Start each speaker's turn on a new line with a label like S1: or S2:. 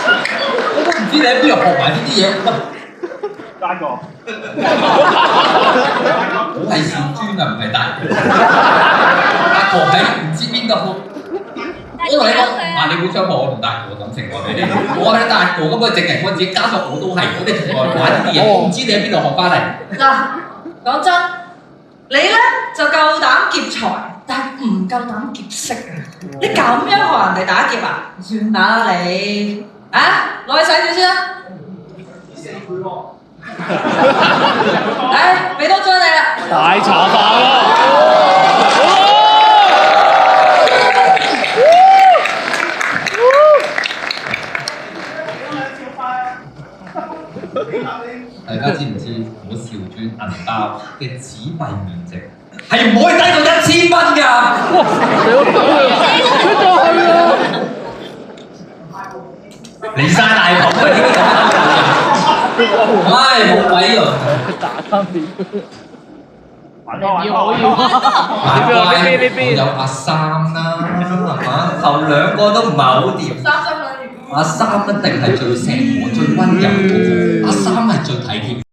S1: 唔知你喺邊度學埋呢啲嘢？
S2: 大哥，
S1: 我係小專啊，唔係大哥。大哥喺唔知邊度。因為你唔好相我同大哥感情喎你，我係大哥咁嘅正人君子，加上我都係，我哋同我玩呢啲嘢，我唔知你喺邊度學翻嚟。
S3: 嗱，講真，你咧就夠膽劫財，但係唔夠膽劫色啊！你咁樣學人哋打劫啊？算啦你，啊，攞去洗住先啦。唉，俾多張你啦。
S2: 大茶飯啦！
S1: 大家知唔知我兆尊銀包嘅紙幣面值係唔可以低過1000蚊㗎？離晒大譜啊！唉，冇鬼啊！
S2: 打3點。玩多玩多。
S1: 難怪我有阿三啦，係嘛？頭兩個都唔係好掂。阿三一定係最錫我、最温柔嗰個，阿三係最體貼。